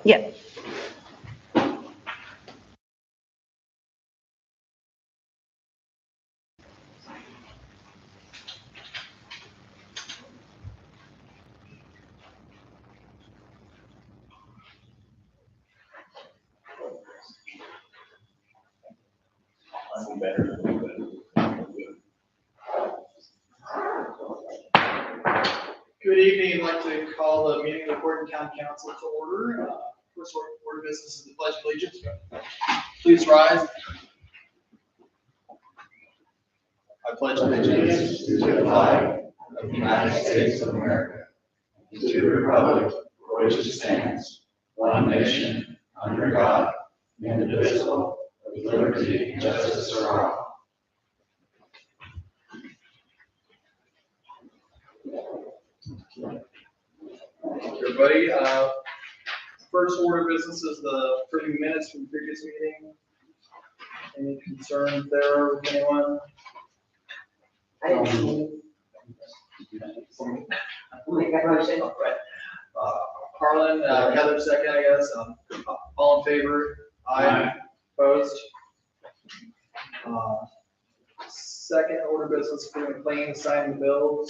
Yeah. Good evening. I'd like to call the meeting of the Gordon Town Council to order. First order of business is the Pledge of Allegiance. Please rise. I pledge allegiance to the flag of the United States of America, and to the republic for which it stands, one nation, under God, indivisible, with liberty and justice for all. Everybody, first order of business is the approving minutes from the previous meeting. Any concerns there with anyone? I didn't see. Make that motion. Harlan, Heather second, I guess. All in favor? Aye. Opposed? Second order of business, approving claims, signing bills.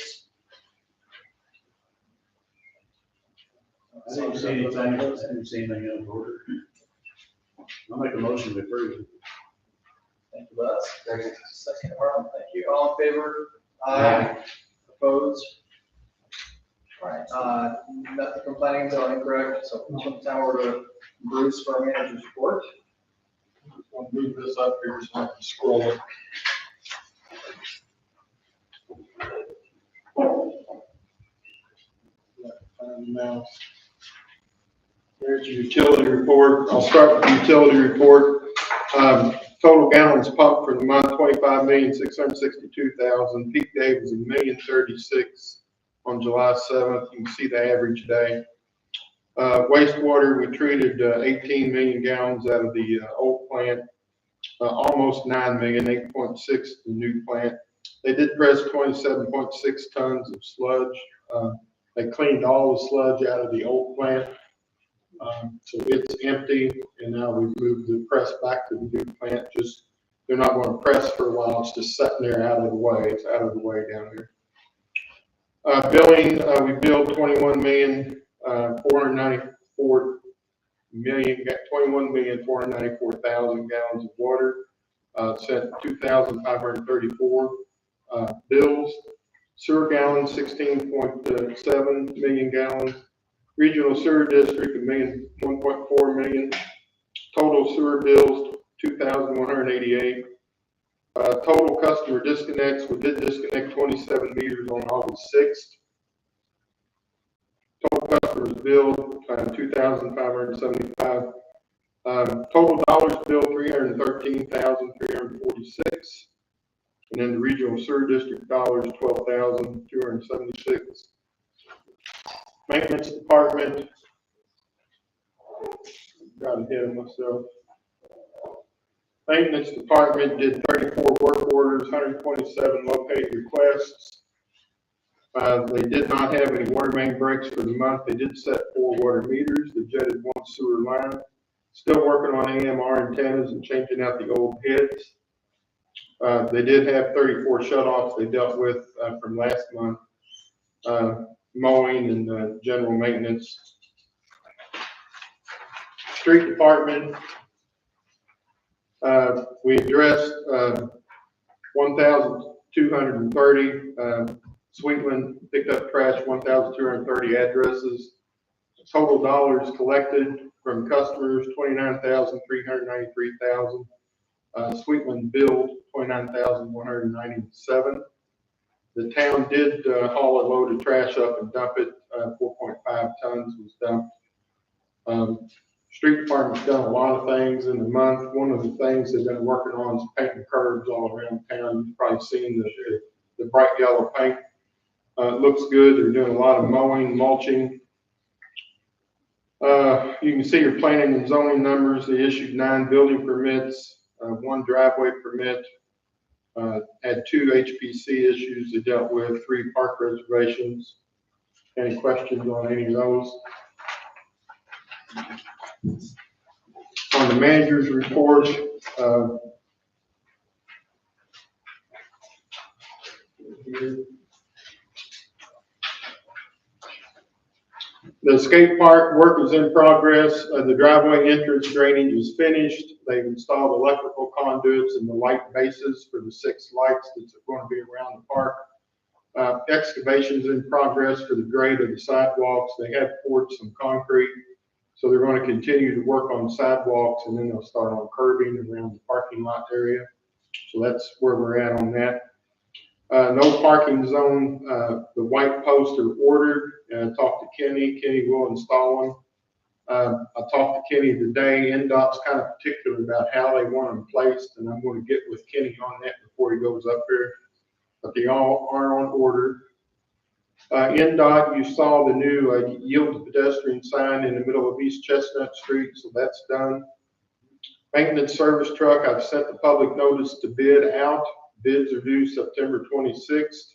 I didn't see anything, I didn't see anything out of order. I'll make a motion to approve. Thank you, Les. Second, Harlan, thank you. All in favor? Aye. Opposed? All right, nothing from planning and zoning, correct? So from town order, Bruce for our manager's report. I'll move this up here so I can scroll it. Now, there's your utility report. I'll start with the utility report. Total gallons pumped for the month, 25,662,000. Peak day was 1,036,000 on July 7th. You can see the average day. Wastewater, we treated 18 million gallons out of the old plant, almost 9 million, 8.6 the new plant. They did press 27.6 tons of sludge. They cleaned all the sludge out of the old plant. So it's empty, and now we've moved the press back to the new plant. Just, they're not going to press for a while. It's just sitting there out of the way. It's out of the way down there. Billing, we billed 21,494,000 gallons of water. Sent 2,534 bills. Sewer gallons, 16.7 million gallons. Regional sewer district, 1.4 million. Total sewer bills, 2,188. Total customer disconnects, we did disconnect 27 meters on August 6th. Total customers billed, 2,575. Total dollars billed, 313,346. And then the regional sewer district dollars, 12,276. Maintenance department, got ahead of myself. Maintenance department did 34 work orders, 127 located requests. They did not have any water main breaks for the month. They did set 4 water meters. They jetted 1 sewer line. Still working on AMR antennas and changing out the old heads. They did have 34 shutoffs they dealt with from last month. Mowing and general maintenance. Street department, we addressed 1,230. Sweetland picked up trash, 1,230 addresses. Total dollars collected from customers, 29,393,000. Sweetland billed 29,197. The town did haul a load of trash up and dump it. 4.5 tons was dumped. Street department's done a lot of things in the month. One of the things they've been working on is painting curbs all around town. You've probably seen the bright yellow paint. It looks good. They're doing a lot of mowing, mulching. You can see your planning and zoning numbers. They issued 9 building permits, 1 driveway permit. Had 2 HPC issues they dealt with, 3 park reservations. Any questions on any of those? On the manager's report, the skate park work is in progress. The driveway entrance drainage is finished. They've installed electrical conduits and the light bases for the 6 lights that's going to be around the park. Excavation's in progress for the grade of the sidewalks. They have poured some concrete, so they're going to continue to work on the sidewalks, and then they'll start on curbing around the parking lot area. So that's where we're at on that. No parking zone, the white posts are ordered, and I talked to Kenny. Kenny will install them. I talked to Kenny today. NDOT's kind of particular about how they want them placed, and I'm going to get with Kenny on that before he goes up there. But they all are on order. NDOT, you saw the new yield to pedestrian sign in the middle of East Chestnut Street, so that's done. Maintenance service truck, I've sent the public notice to bid out. Bids are due September 26th.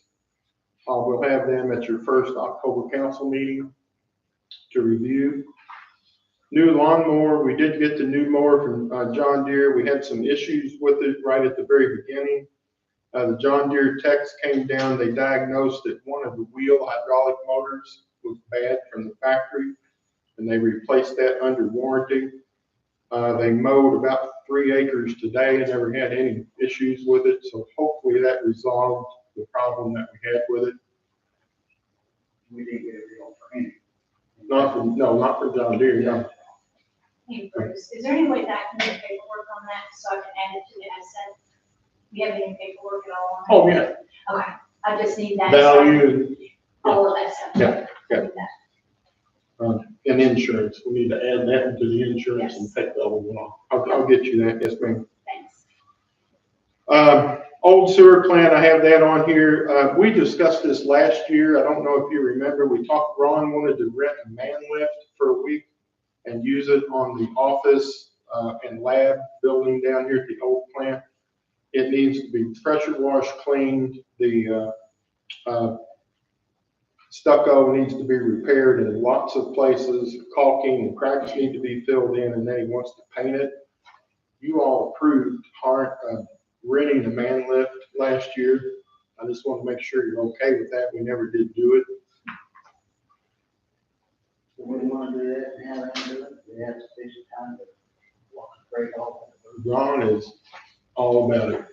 We'll have them at your first October council meeting to review. New lawnmower, we did get the new mower from John Deere. We had some issues with it right at the very beginning. The John Deere techs came down, they diagnosed that one of the wheel hydraulic motors was bad from the factory, and they replaced that under warranty. They mowed about 3 acres today and never had any issues with it, so hopefully that resolved the problem that we had with it. We didn't get it for any. Not for John Deere, no. Hey, Bruce, is there any way that I can get paperwork on that so I can add it to the asset? You have any paperwork at all on Oh, it? yeah, Okay, I just need that. value All of that stuff. Yeah, yeah. I need that. and insurance. We need to add that to the insurance and take the other one off. I'll get you that, yes, ma'am. Thanks. Old sewer plant, I have that on here. We discussed this last year. I don't know if you remember. We talked, Ron wanted to rent a man lift for a week and use it on the office and lab building down here at the old plant. It needs to be pressure washed, cleaned. The stucco needs to be repaired in lots of places. Caulking and cracks need to be filled in, and then he wants to paint it. You all approved renting the man lift last year. I just want to make sure you're okay with that. We never did do it. So we want to do that and have them do it. We have sufficient time to walk the break off. Ron is all about it.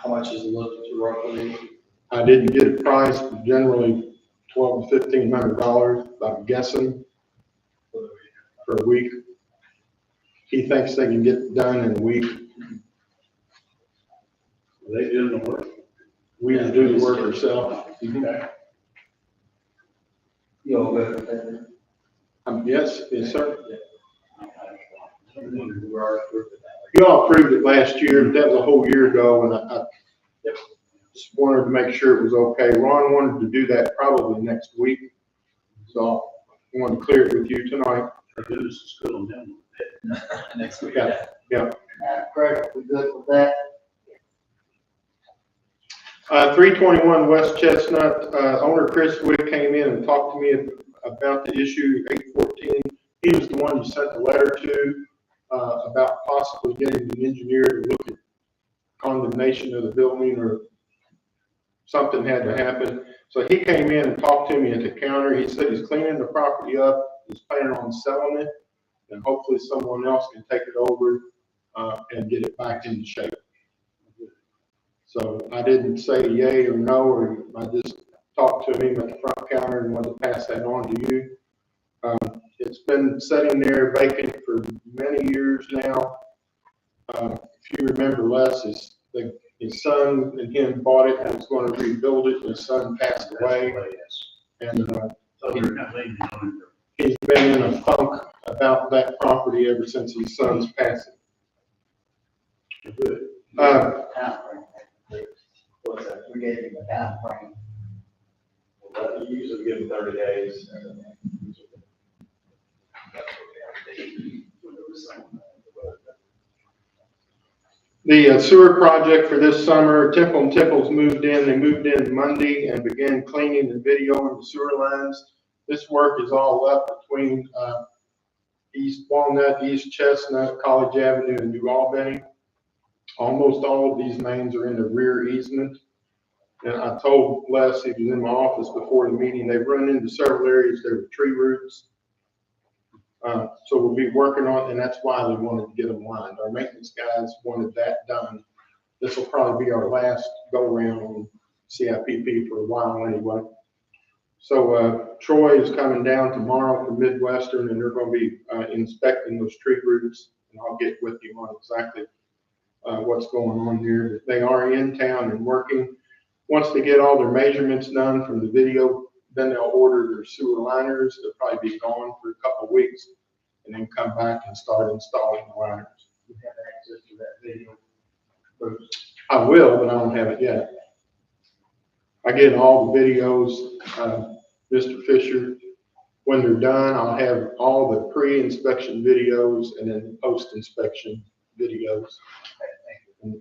How much is it lifted to roughly? I didn't get a price, but generally $1,200 to $1,500, I'm guessing, for a week. He thinks they can get it done in a week. Are they doing the work? We just do the work ourselves. You all good with that? Yes, yes, sir. We are approved of that. You all approved it last year. That was a whole year ago, and I just wanted to make sure it was okay. Ron wanted to do that probably next week, so I wanted to clear it with you tonight. This is good on them. Next week. Yeah. Craig, we good with that? 321 West Chestnut, owner Chris Wick came in and talked to me about the issue 814. He was the one you sent the letter to about possibly getting the engineer to look at condemnation of the building or something had to happen. So he came in and talked to me at the counter. He said he's cleaning the property up. He's planning on selling it, and hopefully someone else can take it over and get it back into shape. So I didn't say yay or no, or I just talked to him at the front counter and wanted to pass that on to you. It's been sitting there vacant for many years now. If you remember Les, his son and him bought it and was going to rebuild it, and his son passed away. And So they're not leaving it on he's been in a funk about that property ever since his son's passing. good. Uh, Time frame. What's that? We gave him a time frame. Well, you usually give them 30 days. The sewer project for this summer, Temple and Tipples moved in. They moved in Monday and began cleaning and videoing the sewer lines. This work is all up between, East Walnut, East Chestnut, College Avenue, and New Albany. Almost all of these mains are in the rear easement. And I told Les, he was in my office before the meeting, they've run into several areas, there were tree roots. So we'll be working on, and that's why we wanted to get them lined. Our maintenance guys wanted that done. This will probably be our last go around on CIPP for a while anyway. So, Troy is coming down tomorrow from Midwestern, and they're gonna be, inspecting those tree roots, and I'll get with you on exactly, what's going on here. They are in town and working. Once they get all their measurements done from the video, then they'll order their sewer liners. They'll probably be gone for a couple of weeks, and then come back and start installing the liners. You have access to that video, Bruce? I will, but I don't have it yet. I get all the videos, Mr. Fisher. When they're done, I'll have all the pre-inspection videos and then the post-inspection videos. And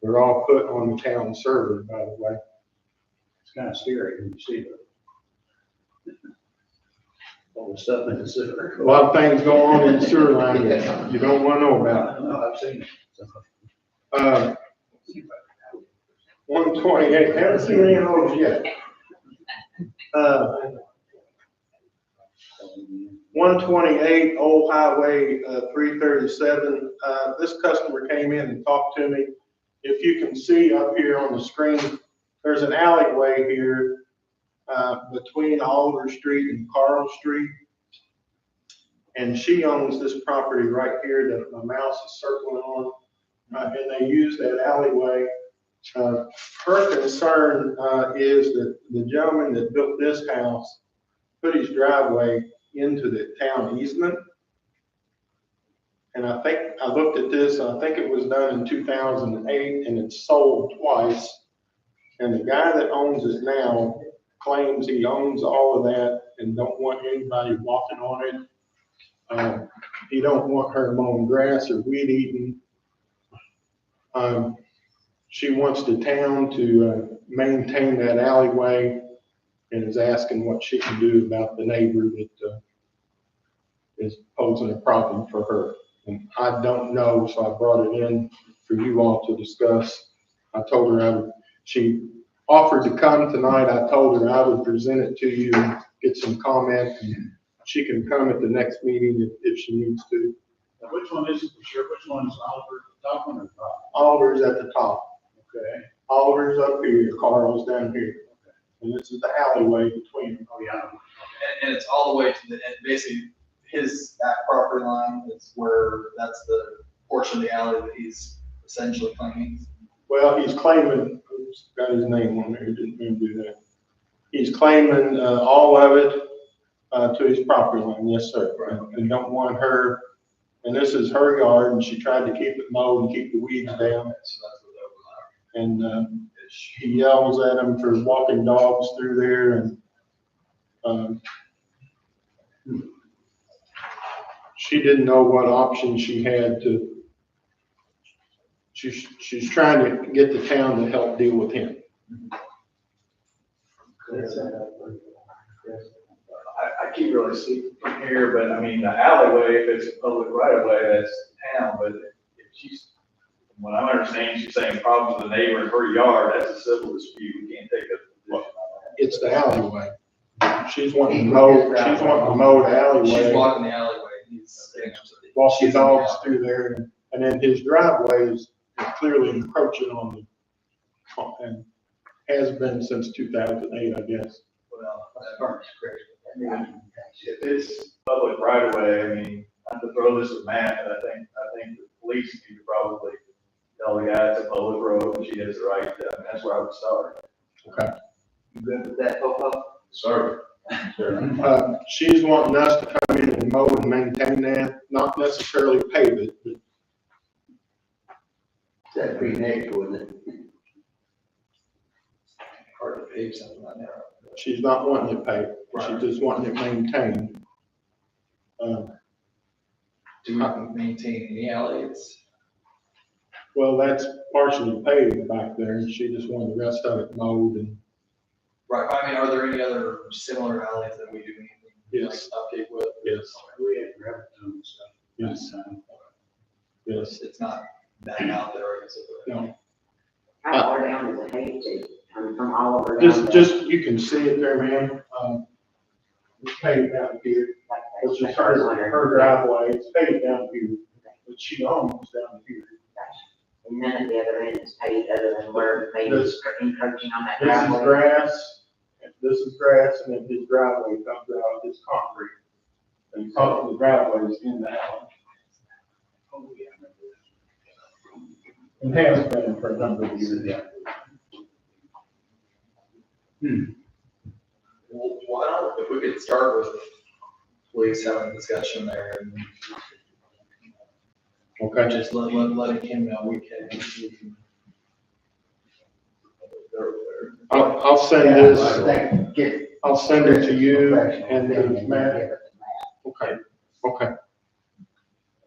they're all put on the town server, by the way. It's kind of scary when you see it. All the stuff in the sewer. A lot of things go on in the sewer line that you don't want to know about. No, I've seen it. 128, haven't seen any of those yet. 128 Old Highway 337. This customer came in and talked to me. If you can see up here on the screen, there's an alleyway here between Alder Street and Carl Street. And she owns this property right here that my mouse is circling on. And they use that alleyway. Her concern is that the gentleman that built this house put his driveway into the town easement. And I think, I looked at this, I think it was done in 2008, and it's sold twice. And the guy that owns it now claims he owns all of that and don't want anybody walking on it. He don't want her mowing grass or weed eating. She wants the town to maintain that alleyway and is asking what she can do about the neighbor that is posing a problem for her. And I don't know, so I brought it in for you all to discuss. I told her she offered to come tonight. I told her I would present it to you and get some comment, and she can come at the next meeting if she needs to. Now, which one is it for sure? Which one is Oliver, top one or top? Oliver's at the top. Okay. Oliver's up here, Carl's down here. And this is the alleyway between them. Oh, yeah. And it's all the way to the end, basically, that property line is where, that's the portion of the alley that he's essentially claiming. Well, he's claiming, oops, got his name on there, didn't mean to do that. He's claiming, all of it, to his property line, yes, sir. And don't want her, and this is her yard, and she tried to keep it mowed and keep the weeds down. So that's what that was. And, he yells at him for walking dogs through there, and, she didn't know what option she had to, she's trying to get the town to help deal with him. I can't really see from here, but I mean, the alleyway, if it's a public right of way, that's town, but if she's, when I'm understanding, she's saying problems with the neighbor in her yard, that's a civil dispute, we can't take a position on that. It's the alleyway. She's wanting to mow the alleyway. She's blocking the alleyway. He's Walk the dogs through there, and then his driveway is clearly encroaching on the, and has been since 2008, I guess. Well, if it's public right of way, I mean, not to throw this at Matt, but I think the police need to probably tell the guy it's a public road, and she has the right to, I mean, that's where I would start. Okay. You good with that, Popo? Sorry. She's wanting us to come in and mow and maintain that, not necessarily pave it, but That's pretty negative, isn't it? hard to pave something like that. she's not wanting it paved. She's just wanting it maintained. Do we maintain any alleys? Well, that's partially paved back there, and she just wanted the rest of it mowed and Right, I mean, are there any other similar alleys that we do need to like, Yes. update with? Yes. We had gravel and stuff. Yes. Yes. It's not that out there, I guess. No. How far down does it take to, from all over down? Just, you can see it there, man. It's paved down here. It's just her driveway. It's paved down here. But she owns down here. And none of the other end is paved other than where maybe This- encroaching on that This is driveway. grass, and this is grass, and then his driveway comes out, this concrete. And the driveway is in the alley. It has been for a number of years. Well, why don't, if we could start with police having a discussion there and Okay. just letting him know we can. I'll send this, I'll send it to you and then Matt. Okay, okay.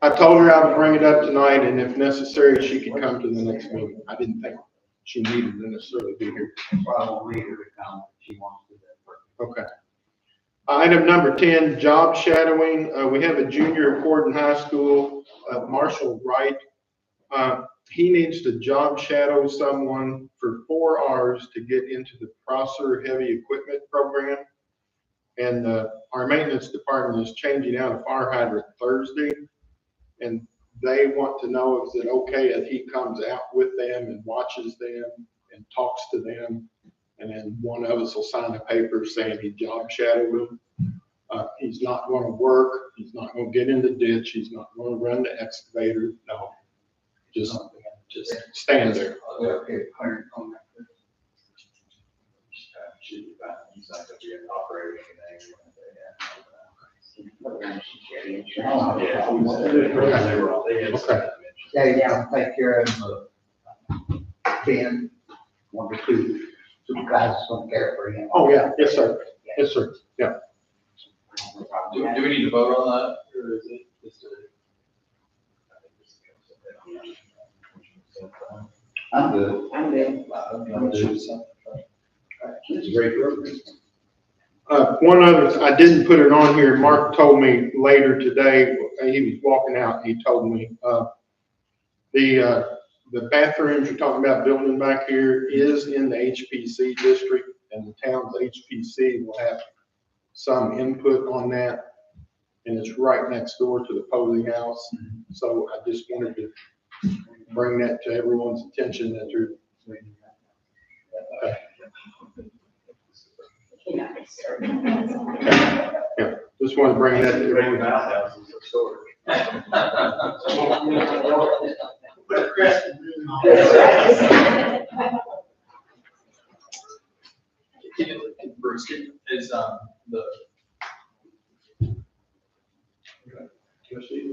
I told her I would bring it up tonight, and if necessary, she could come to the next meeting. I didn't think she needed to necessarily be here. Probably her to come, she wants to do that. Okay. Item number 10, job shadowing. We have a junior at Gordon High School, Marshall Wright. He needs to job shadow someone for 4 hours to get into the Prosser Heavy Equipment Program. And our maintenance department is changing out a fire hydrant Thursday. And they want to know, is it okay if he comes out with them and watches them and talks to them? And then one of us will sign a paper saying he job shadowed them. He's not going to work. He's not going to get in the ditch. He's not going to run the excavator. No, just stand there. Okay, hundred on that. Should be fine. He's not gonna be an operator or anything. Okay. Stay down, take care of, Ben, 1 or 2 supervisors gonna care for him. Oh, yeah, yes, sir. Yes, sir. Yeah. Do we need to vote on that, or is it just a? I'm good. I'm good. It's a great program. One other, I didn't put it on here. Mark told me later today, he was walking out, he told me, the bathrooms you're talking about building back here is in the HPC district, and the town's HPC will have some input on that. And it's right next door to the polling house. So I just wanted to bring that to everyone's attention that they're. Okay. Yeah, just wanted to bring that to everyone. Bruce, is, the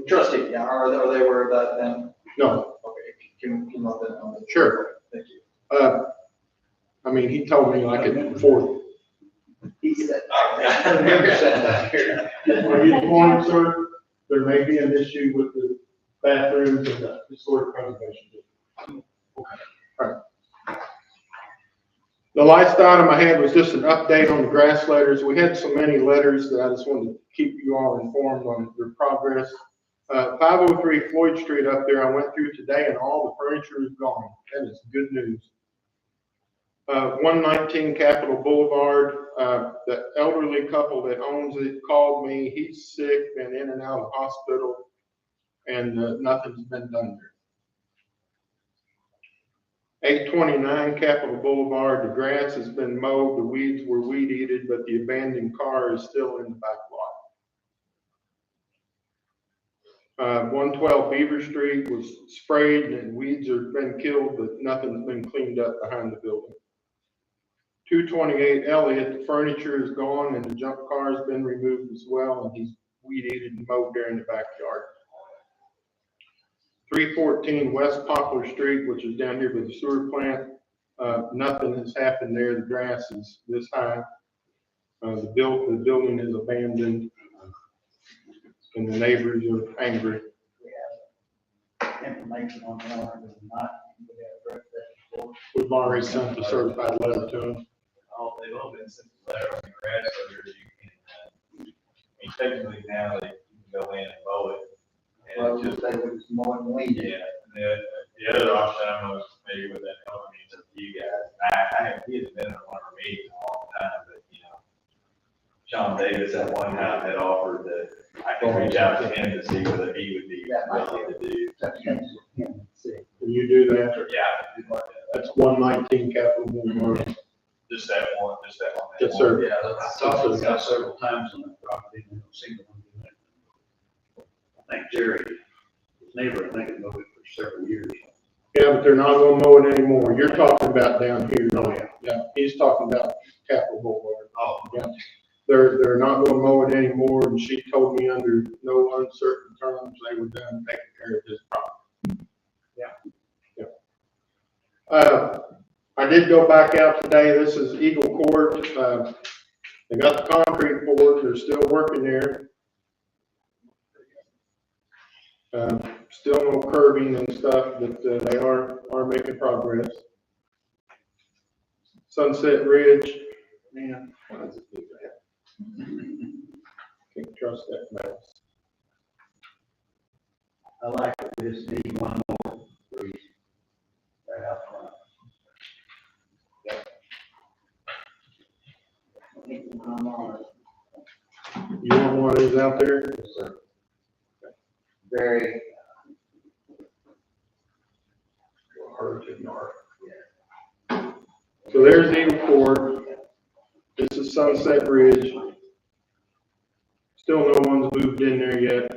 trustee, yeah, are they aware of that then? No, Okay, can let them know. sure. Thank you. I mean, he told me like at 4. He said. Are you informed, sir? There may be an issue with the bathrooms and the historic preservation. Okay, all right. The last item I had was just an update on the grass letters. We had so many letters that I just wanted to keep you all informed on their progress. 503 Floyd Street up there, I went through today and all the furniture is gone. That is good news. 119 Capitol Boulevard, the elderly couple that owns it called me. He's sick, been in and out of the hospital, and nothing's been done there. 829 Capitol Boulevard, the grass has been mowed, the weeds were weed eated, but the abandoned car is still in the back lot. 112 Beaver Street was sprayed and weeds have been killed, but nothing's been cleaned up behind the building. 228 Elliott, the furniture is gone and the junk car has been removed as well, and he's weed eated and mowed there in the backyard. 314 West Poplar Street, which is down here by the sewer plant. Nothing has happened there. The grass is this high. The building is abandoned, and the neighbors are angry. Information on that, not. We've already sent the certified letter to them. they've all been since there on the grass cutters, you can, I mean, technically now they can go in and mow it. Well, And just, they was more than we did. yeah, the other option, I don't know, if maybe with that helping me to you guys, I have, he has been at one of our meetings a long time, but, you know, Sean Davis at one time had offered that I can reach out to him to see whether he would be willing to do. Can you do that? Yeah, That's 119 Capitol Boulevard. just that one. Yes, sir. Yeah, I've talked to the guy several times on that property, and I don't see the one doing it. I think Jerry, his neighbor, I think had mowed it for several years. Yeah, but they're not gonna mow it anymore. You're talking about down here. Oh, yeah. Yeah, he's talking about Capitol Boulevard. Oh, Yeah. They're not gonna mow it anymore, and she told me under no uncertain terms, they were done taking care of this problem. Yeah. I did go back out today. This is Eagle Court. They got the concrete poured. They're still working there. Still no curbing and stuff, but they are making progress. Sunset Ridge, man, why does it do that? Can't trust that mess. I like it, we just need one more breeze right out front. You want one of these out there? Yes, sir. Very, Hard to ignore. So there's Eagle Court. This is Sunset Ridge. Still no one's moved in there yet.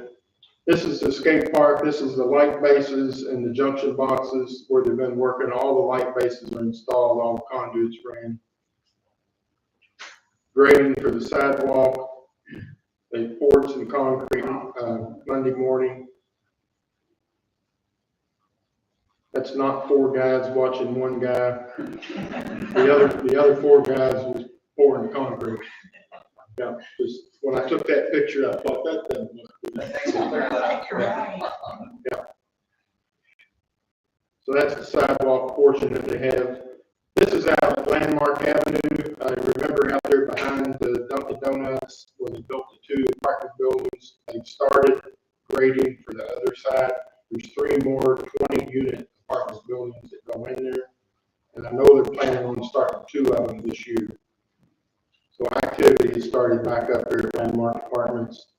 This is the skate park. This is the light bases and the junction boxes where they've been working. All the light bases are installed, all the conduits ran. Grading for the sidewalk. They poured some concrete Monday morning. That's not 4 guys watching one guy. The other 4 guys was pouring concrete. Yeah, just when I took that picture, I thought that doesn't look good. Thanks for clearing that up. You're right. Yeah. So that's the sidewalk portion that they have. This is out at Landmark Avenue. I remember out there behind the Dunkin' Donuts where they built the 2 apartment buildings. They've started grading for the other side. There's 3 more 20-unit apartment buildings that go in there. And I know they're planning on starting 2 of them this year. So activity has started back up there at Landmark Apartments.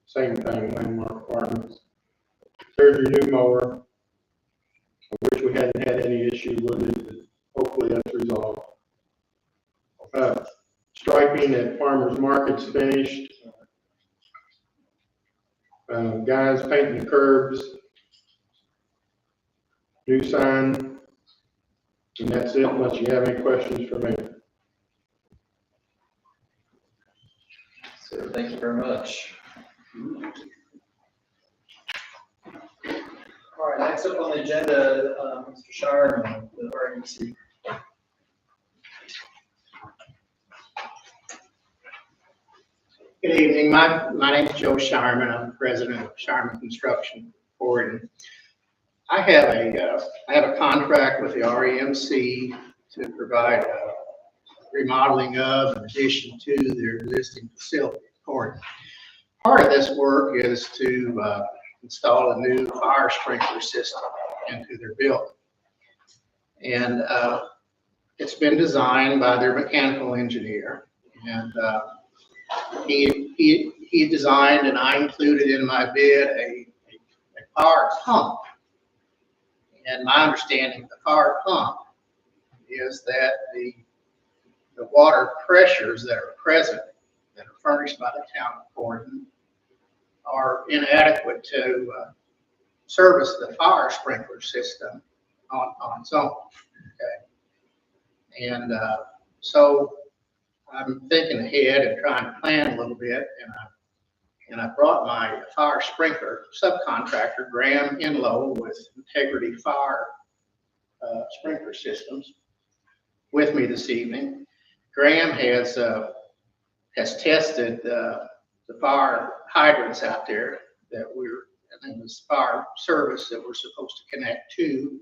Same thing, Landmark Apartments. There's your new mower. I wish we hadn't had any issue with it, but hopefully that's resolved. Striping at Farmers Market's finished. Guys painting the curbs. New sign. And that's it, unless you have any questions for me. So thank you very much. All right, next up on the agenda, Mr. Shireman, the REC. Good evening. My name is Joe Shireman. I'm the president of Shireman Construction, Oregon. I have a contract with the REMC to provide remodeling of, in addition to their existing facility, Oregon. Part of this work is to install a new fire sprinkler system into their building. And it's been designed by their mechanical engineer. And he designed, and I included in my bid, a fire pump. And my understanding of the fire pump is that the water pressures that are present, that are furnished by the town of Oregon, are inadequate to service the fire sprinkler system on its own. Okay. And so I'm thinking ahead and trying to plan a little bit, and I brought my fire sprinkler subcontractor, Graham Enlow, with Integrity Fire Sprinkler Systems, with me this evening. Graham has tested the fire hydrants out there that and this fire service that we're supposed to connect to,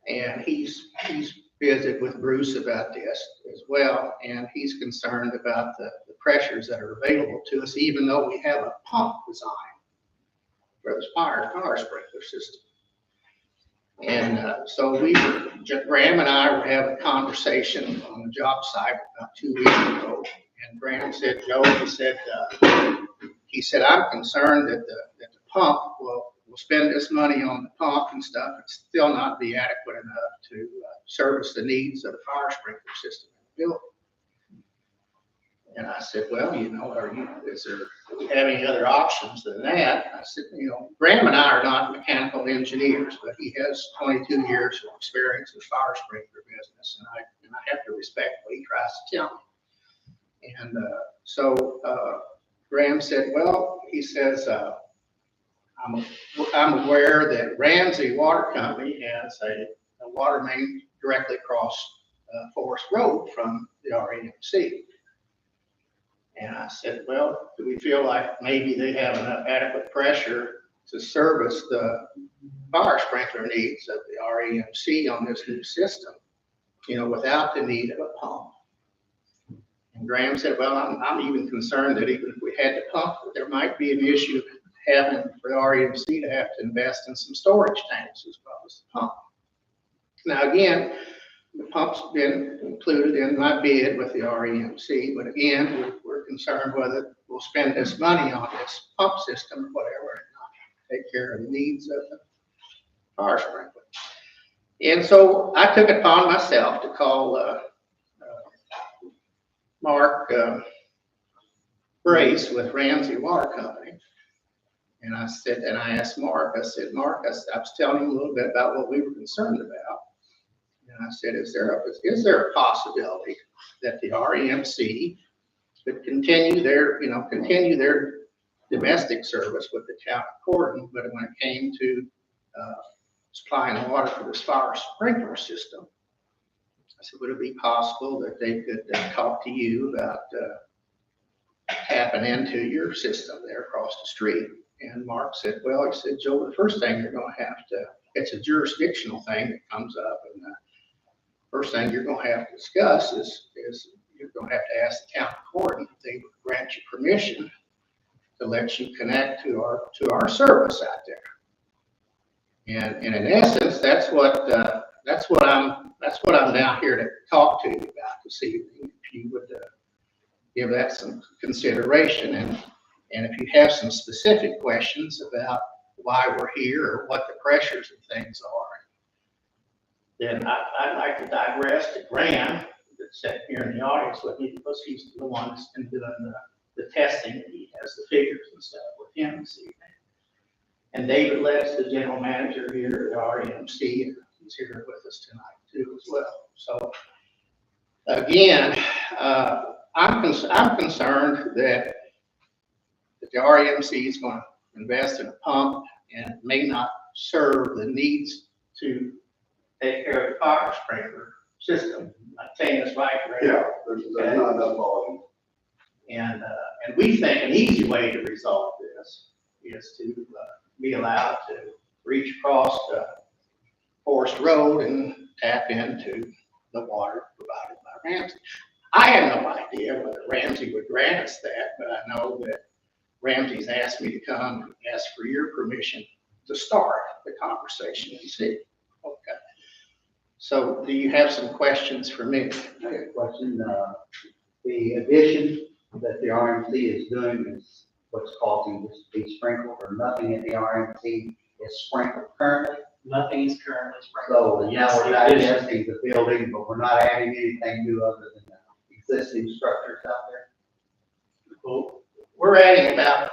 and he's visit with Bruce about this as well, and he's concerned about the pressures that are available to us, even though we have a pump design for the fire sprinkler system. And so Graham and I were having a conversation on the job site about 2 weeks ago, and Graham said, Joe, he said, I'm concerned that the pump will spend this money on the pump and stuff, and still not be adequate enough to service the needs of the fire sprinkler system in the building. And I said, well, do we have any other options than that? I said, Graham and I are not mechanical engineers, but he has 22 years of experience in fire sprinkler business, and I have to respect what he tries to tell me. And so Graham said, well, he says, I'm aware that Ramsey Water Company has a water main directly across Forest Road from the REMC. And I said, well, do we feel like maybe they have enough adequate pressure to service the fire sprinkler needs of the REMC on this new system, without the need of a pump? And Graham said, well, I'm even concerned that even if we had to pump, there might be an issue having for the REMC to have to invest in some storage tanks as well as the pump. Now, again, the pump's been included in my bid with the REMC, but again, we're concerned whether we'll spend this money on this pump system or whatever and not take care of the needs of the fire sprinkler. And so I took it upon myself to call Mark Brace with Ramsey Water Company. And I asked Mark, I was telling him a little bit about what we were concerned about. And I said, is there a possibility that the REMC could continue their domestic service with the town of Corydon, but when it came to supplying the water for this fire sprinkler system, I said, would it be possible that they could talk to you about tapping into your system there across the street? And Mark said, well, he said, Joe, the first thing you're going to have to, it's a jurisdictional thing that comes up, and the first thing you're going to have to discuss is you're going to have to ask the town of Corydon if they would grant you permission to let you connect to our service out there. And in essence, that's what I'm down here to talk to you about this evening. If you would give that some consideration, and if you have some specific questions about why we're here or what the pressures of things are, then I'd like to digress to Graham, that's sitting here in the audience with me, because he's the one that's been doing the testing. He has the figures and stuff with him this evening. And David Letts, the general manager here at REMC, and he's here with us tonight too as well. So again, I'm concerned that the REMC is going to invest in a pump and may not serve the needs to take care of the fire sprinkler system. I'm saying this right, Greg? Yeah, there's not enough volume. And we think an easy way to resolve this is to be allowed to reach across Forest Road and tap into the water provided by Ramsey. I have no idea whether Ramsey would grant us that, but I know that Ramsey's asked me to come and ask for your permission to start the conversation and see. Okay. So do you have some questions for me? I got a question. The addition that the RMC is doing is what's causing this to be sprinkled, or nothing at the RMC is sprinkled currently? Nothing is currently sprinkled. So now we're digesting the building, but we're not adding anything new other than the existing structures out there? Well, we're adding about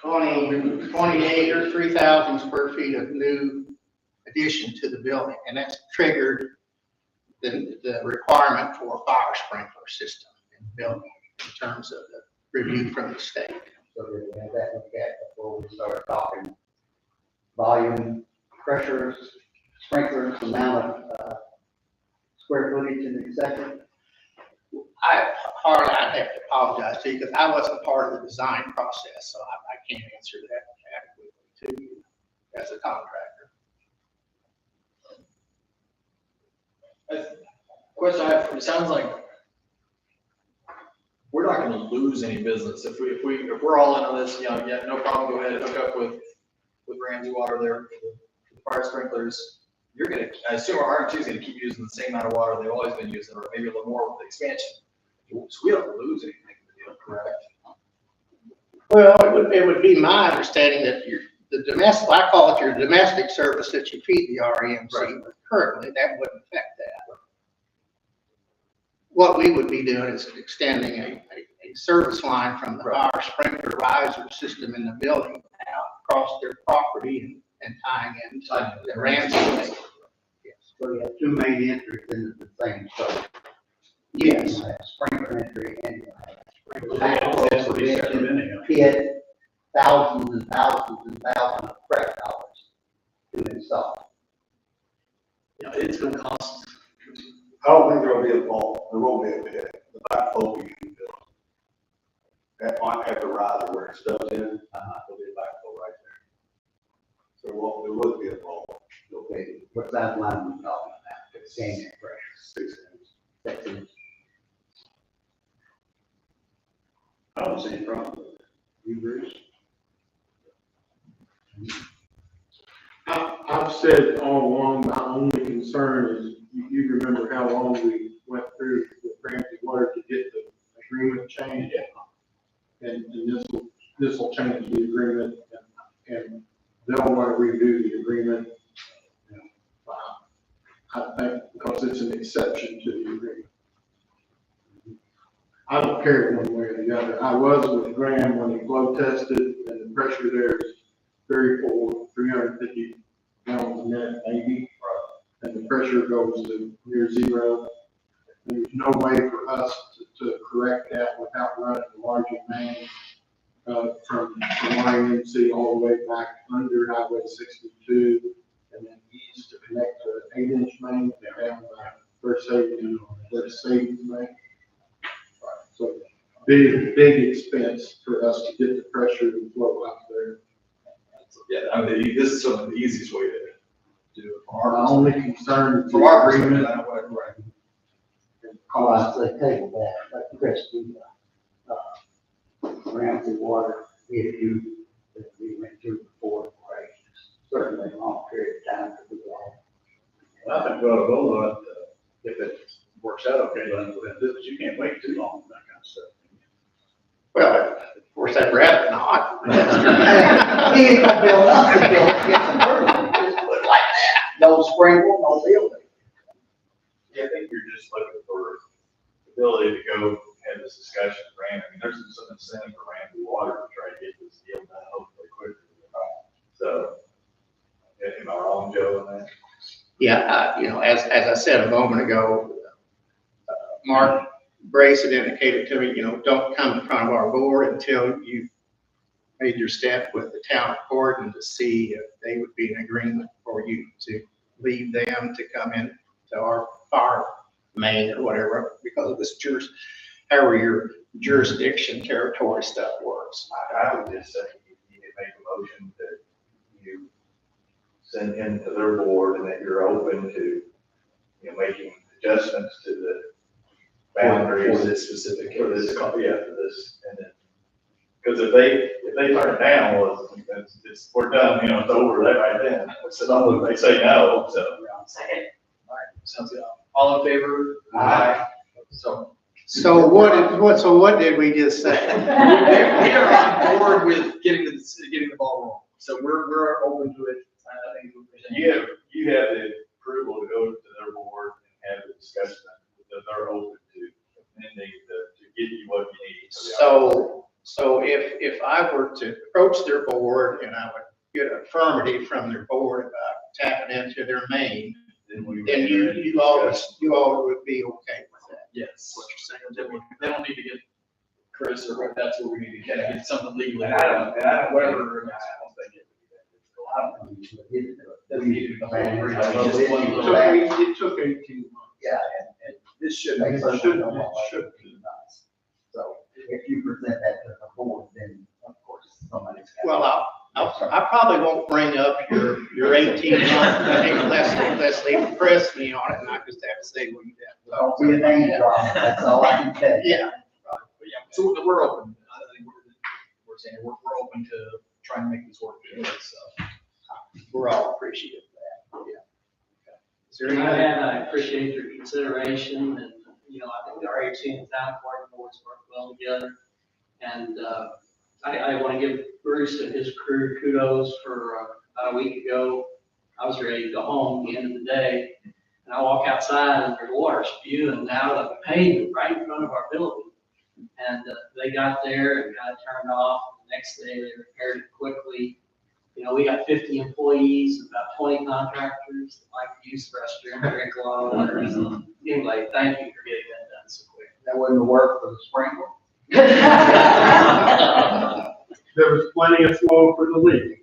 28 or 3,000 square feet of new addition to the building, and that's triggered the requirement for a fire sprinkler system in the building in terms of the review from the state. So we have that looked at before we start talking volume, pressures, sprinklers, amount of square footage and et cetera. Harlan, I'd have to apologize to you because I wasn't part of the design process, so I can't answer that adequately to you as a contractor. Question I have, it sounds like we're not gonna lose any business if we're all in on this, yeah, no problem, go ahead and hook up with Ramsey Water there for the fire sprinklers. You're gonna, I assume our RMG is gonna keep using the same amount of water they've always been using, or maybe a little more with the expansion. So we don't lose anything in the deal, correct? Well, it would be my understanding that the domestic, I call it your domestic service that you feed the REMC, but currently that wouldn't affect that. What we would be doing is extending a service line from the fire sprinkler riser system in the building out across their property and tying in the Ramsey. Yes. So you have two main entries into the same site. Yes. You have sprinkler entry and you have sprinkler. That's what he said a minute ago. Hit thousands and thousands and thousands of fresh dollars to install. Yeah, it's gonna cost. I don't think there'll be a vault, there won't be a pit, the backflow will be built. At the riser where it stubs in, there'll be a backflow right there. So there won't be a vault. Okay, what's that line we're talking about? Extending pressure. 6 inches. 6 inches. I don't see any problem with it. You, Bruce? I've said all along, my only concern is, you remember how long we went through with Ramsey Water to get the agreement changed? And this will change the agreement, and they'll want to redo the agreement. I think because it's an exception to the agreement. I don't care one way or the other. I was with Graham when he flow tested, and the pressure there is very full, 350 gallons a minute, maybe. And the pressure goes to near zero. There's no way for us to correct that without running a larger main from YMC all the way back under Highway 62, and then east to connect to an 8-inch main down by First Savings Main. So big expense for us to get the pressure and flow out there. Yeah, I mean, this is some of the easiest way to do it. Our only concern is From the our perspective, agreement I don't want to correct. and Oh, cost. I say table that, but Chris, Ramsey Water, if we went through before, right, certainly a long period of time to do that. I think we ought to vote on it, if it works out okay, then we'll do it. You can't wait too long for that kind of stuff. Well, of course, I'd rather not. He ain't gonna build up until it gets improved, just put it like that, no sprinkle, no building. Yeah, I think you're just looking for the ability to go have this discussion with Randy. I mean, there's some incentive for Ramsey Water to try to get this deal done hopefully quicker. So, am I wrong, Joe, on that? Yeah, as I said a moment ago, Mark Brace had indicated to me, don't come in front of our board until you made your step with the town of Gordon to see if they would be in agreement for you to leave them to come in to our fire main or whatever, because of this however your jurisdiction territory stuff works. I would just say you need to make a motion that you send him to their board and that you're open to, making adjustments to the boundaries. For this specific For this, case. for this, and then, because if they turn it down, well, we're done, it's over right then. So they say no, so. Second. All right, sounds good. All in favor? Aye. So What did we just say? we are on board with getting the ball rolling. So we're open to it. I think You have the approval to go to their board and have a discussion that they're open to amending to get you what you need. So if I were to approach their board and I would get an affirmative from their board about tapping into their main, then you all would be okay with that. yes, what you're saying. They don't need to get Chris or what, that's where we need to kind of get something legally. And I don't Whatever. Doesn't need to be the whole agreement, just one little- It took 18 months. Yeah, and this should make sense. So if you present that to the board, then of course somebody's got. Well, I probably won't bring up your 18 month thing unless they press me on it, and I just have say we did. Don't be a name drop, that's all I can tell you. Yeah. But yeah, so we're open. I think we're saying we're open to trying to make this work. So. We're all appreciative of that, yeah. Is there any other? And I appreciate your consideration, and, you know, I think the RHC and town board always work well together. And, I want to give Bruce and his crew kudos for, about a week ago, I was ready to go home at the end of the day, and I walk outside and there's water spewing out of the pavement right in front of our building. And they got there and got it turned off. The next day they repaired it quickly. You know, we got 50 employees, about 20 contractors that like to use the restroom, drink a lot of water. Anyway, thank you for getting that done so quick. That wouldn't work for the sprinkler. There was plenty of flow for the leak.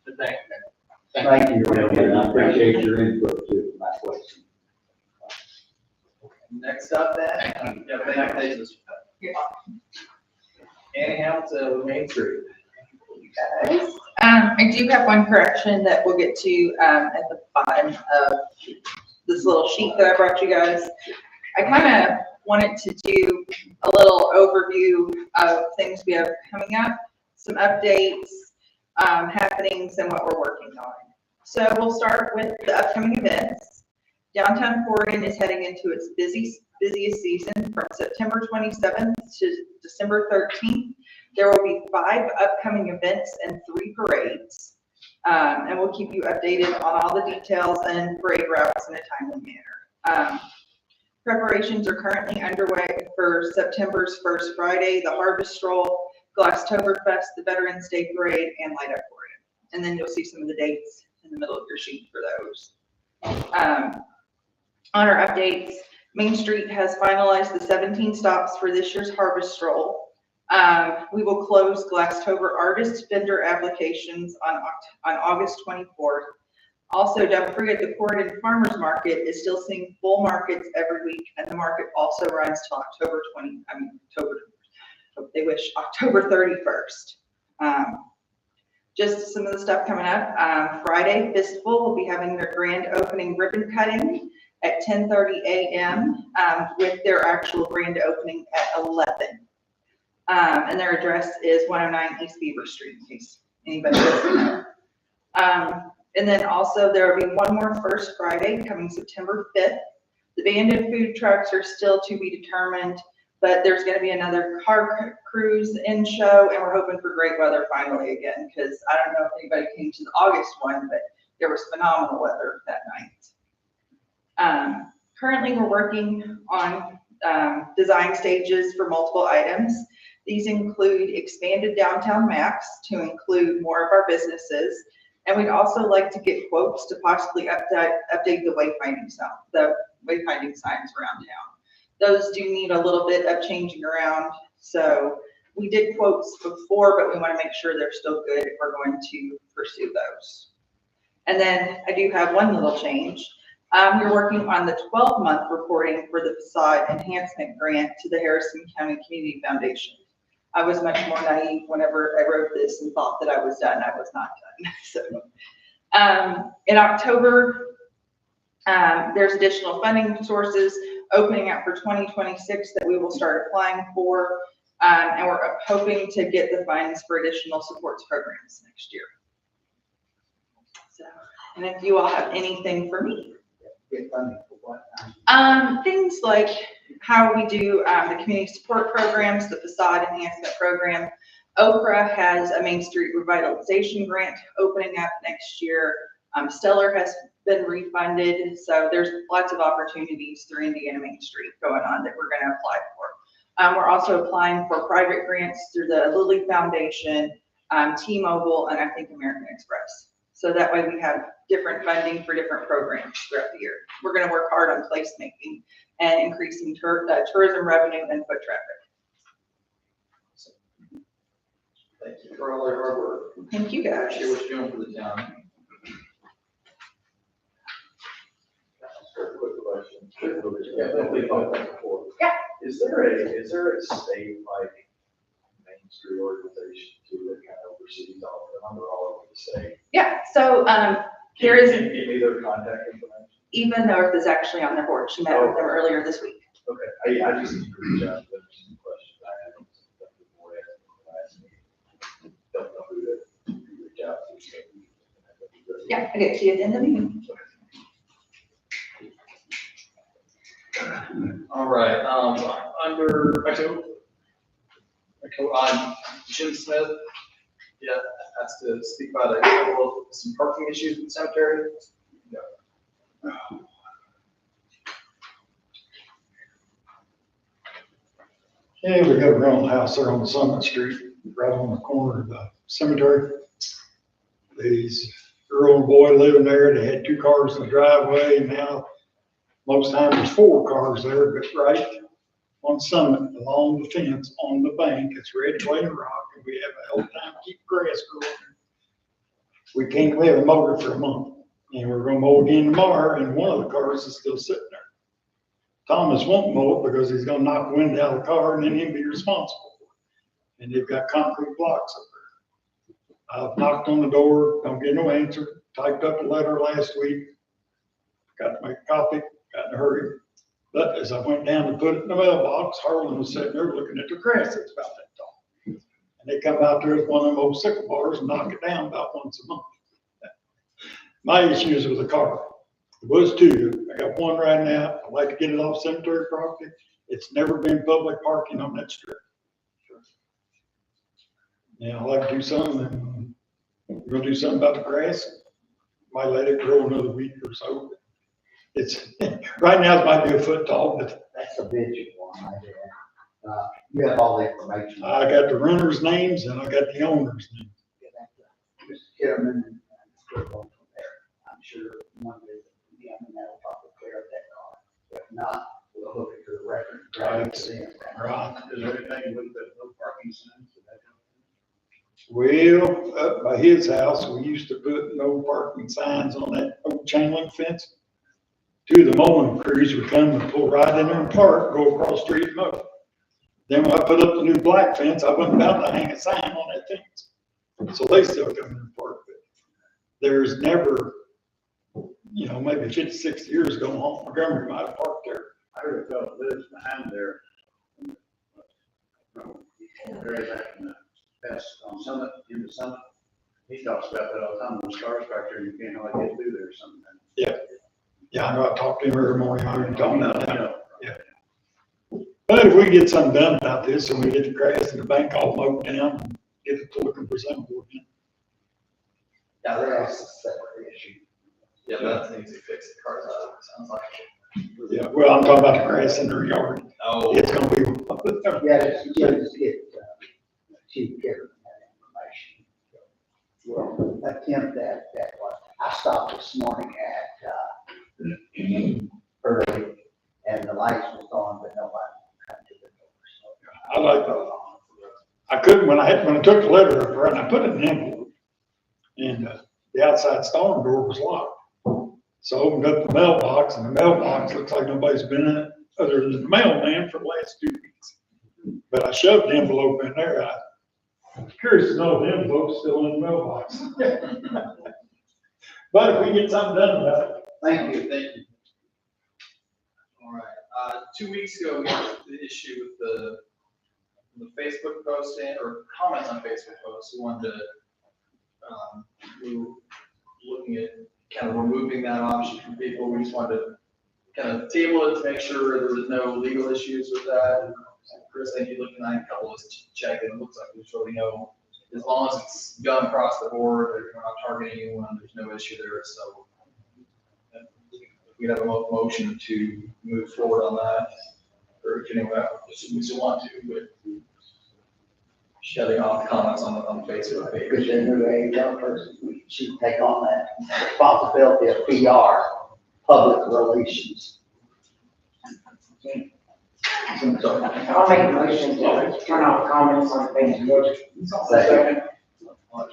But thank you. Thank you, Randy, I appreciate your input to my question. Next up then, yeah, Mr. Annie Hamilton with Main Street. Guys, I do have one correction that we'll get to at the bottom of this little sheet that I brought you guys. I kind of wanted to do a little overview of things we have coming up, some updates, happenings, and what we're working on. So we'll start with the upcoming events. Downtown Corydon is heading into its busiest season from September 27th to December 13th. There will be 5 upcoming events and 3 parades. And we'll keep you updated on all the details and parade routes in a timely manner. Preparations are currently underway for September's first Friday, the Harvest Stroll, Glasstoberfest, the Veterans Day Parade, and Light Up Corydon. And then you'll see some of the dates in the middle of your sheet for those. On our updates, Main Street has finalized the 17 stops for this year's Harvest Stroll. We will close Glasstober artist vendor applications on August 24th. Also, don't forget the Corydon Farmers Market is still seeing full markets every week, and the market also runs till October 31st. Just some of the stuff coming up. Friday, Fistful will be having their grand opening ribbon cutting at 10:30 a.m. With their actual grand opening at 11. And their address is 109 East Beaver Street, in case anybody doesn't know. And then also there will be one more First Friday coming September 5th. The band and food trucks are still to be determined, but there's going to be another car cruise in show, and we're hoping for great weather finally again, because I don't know if anybody came to the August one, but there was phenomenal weather that night. Currently, we're working on design stages for multiple items. These include expanded downtown maps to include more of our businesses. And we'd also like to get quotes to possibly update the wayfinding signs around town. Those do need a little bit of changing around. So we did quotes before, but we want to make sure they're still good if we're going to pursue those. And then I do have one little change. We're working on the 12-month reporting for the facade enhancement grant to the Harrison County Community Foundation. I was much more naive whenever I wrote this and thought that I was done. I was not done. So, in October, there's additional funding sources opening up for 2026 that we will start applying for, and we're hoping to get the funds for additional supports programs next year. So, and if you all have anything for me. Get funding for what? Things like how we do the community support programs, the facade enhancement program. Okra has a Main Street revitalization grant opening up next year. Stellar has been refunded, so there's lots of opportunities through Indiana Main Street going on that we're going to apply for. We're also applying for private grants through the Lilly Foundation, T-Mobile, and I think American Express. So that way we have different funding for different programs throughout the year. We're going to work hard on placemaking and increasing tourism revenue and foot traffic. Thank you for all your hard work. Thank you, guys. Appreciate what you're doing for the town. Quick question. Yeah. Is there a state like Main Street organization too that kind of oversees all of them, or all over the state? Yeah, so There is, Can you give me their contact information? Eva North is actually on their board. She met with them earlier this week. Okay, I just need to reach out to them, some questions I have. Stuff the board asked me last meeting. Don't know who to reach out to. So that'd be great. Yeah, I get to you at the end of the meeting. All right, Jim Smith, yeah, has to speak about some parking issues in the cemetery. Yeah. Yeah, we got a rental house there on Summit Street, right on the corner of the cemetery. These girl and boy living there, they had 2 cars in the driveway, and now most times there's 4 cars there, but right on Summit, along the fence, on the bank, it's red clay and rock, and we have a hell of a time to keep grass growing. We can't lay a motor for a month, and we're gonna mow again tomorrow, and one of the cars is still sitting there. Thomas won't mow it because he's gonna knock the wind out of the car and then he'll be responsible for it. And they've got concrete blocks up there. I've knocked on the door, don't get no answer, typed up a letter last week, got to make a copy, got in a hurry. But as I went down to put it in the mailbox, Harlan was sitting there looking at the grass that's about that tall. And they come out there with one of them old sickle bars and knock it down about once a month. My issue is with the car. It was 2. I got 1 right now. I'd like to get it off cemetery property. It's never been public parking on that strip. Yeah, I'd like to do something, and we're gonna do something about the grass. Might let it grow another week or so. It's, right now it might be a foot tall, but That's a vigil one right there. You have all the information. I got the renter's names and I got the owner's name. Mr. Kitterman and we'll go from there. I'm sure one day, that'll probably clear up that car. If not, we'll hook it to the record. Drive it to them. Right. Is there anything with the no parking signs? Well, up by his house, we used to put no parking signs on that old chain link fence. 2 of the mowing crews would come and pull right in there and park, go across the street and mow. Then when I put up the new black fence, I wasn't about to hang a sign on that fence. So they still come in and park. But there's never, maybe 50, 60 years ago, Montgomery might have parked there. I heard a fellow lives behind there. Very back in the past on Summit, in the Summit. He talks about that all the time, those cars back there, you can't hardly get through there or something. Yeah, I know, I talked to him every morning, I already told him that. Yeah. But if we get something done about this, and we get the grass and the bank all mowed down, and get it to looking presentable again. Yeah, That's a separate issue. yeah, that needs to fix the cars out, it sounds like. Yeah, well, I'm talking about the grass in their yard. Oh. It's gonna be. Yeah, just get Chief Kitterman that information. We'll attempt that one. I stopped this morning at, early, and the lights was on, but nobody come to the door. I like that. I couldn't, when I took the letter up there, and I put it in an envelope, and the outside storm door was locked. So I opened up the mailbox, and the mailbox looks like nobody's been in it, other than the mailman for the last 2 weeks. But I shoved the envelope in there. I'm curious to know if the envelope's still in the mailbox. But if we get something done about it. Thank you. Thank you. All right, 2 weeks ago, we had the issue with the Facebook posting, or comments on Facebook posts. We wanted to, we were looking at kind of removing that option from people. We just wanted to kind of table it to make sure there was no legal issues with that. Chris, I think you looked at a couple of us checking. It looks like there's really no, as long as it's done across the board, we're not targeting anyone, there's no issue there. So we have a motion to move forward on that, or if anyone else want to, but shutting off the comments on the Facebook page. Because the new HR person, she can take on that responsibility of PR, public relations. I'll make a motion to turn off comments on Facebook. Second.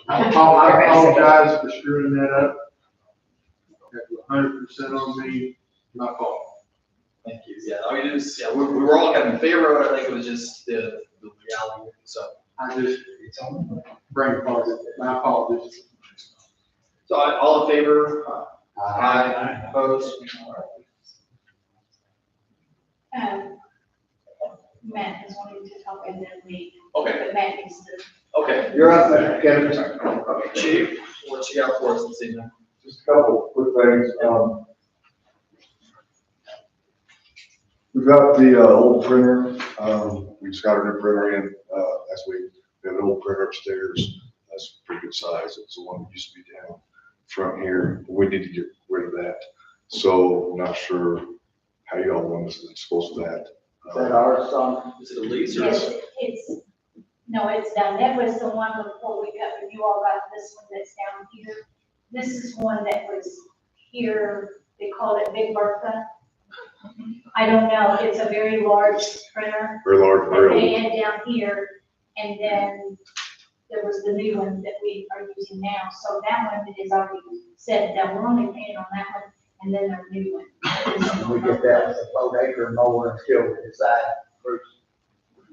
I apologize for screwing that up. That's 100% on me, my fault. Thank you. Yeah, I mean, it was, yeah, we were all kind of in favor of it. I think it was just the reality. So I just, it's on brain fog, my apologies. it's So all in favor? Aye. Opposed? Matt is wanting to talk and then we, Okay, but Matt needs to. okay. You're up, Mr. Kevin. Chief, what you got for us this evening? Just a couple quick things. We've got the old printer. We just got a new printer in last week. We have an old printer upstairs. That's a pretty good size. It's the one that used to be down front here. We need to get rid of that. So I'm not sure how you all want us to dispose of that. Is that our son? Is it a lease or? Yes, no, it's done. That was the one before we got, when you all got this one that's down here. This is one that was here, they called it Big Bertha. I don't know, it's a very large printer. Very large, That very they old. had down here, and then there was the new one that we are using now. So that one is already set down. We're only paying on that one, and then our new one. We get that with a float acre mower until we decide, Bruce.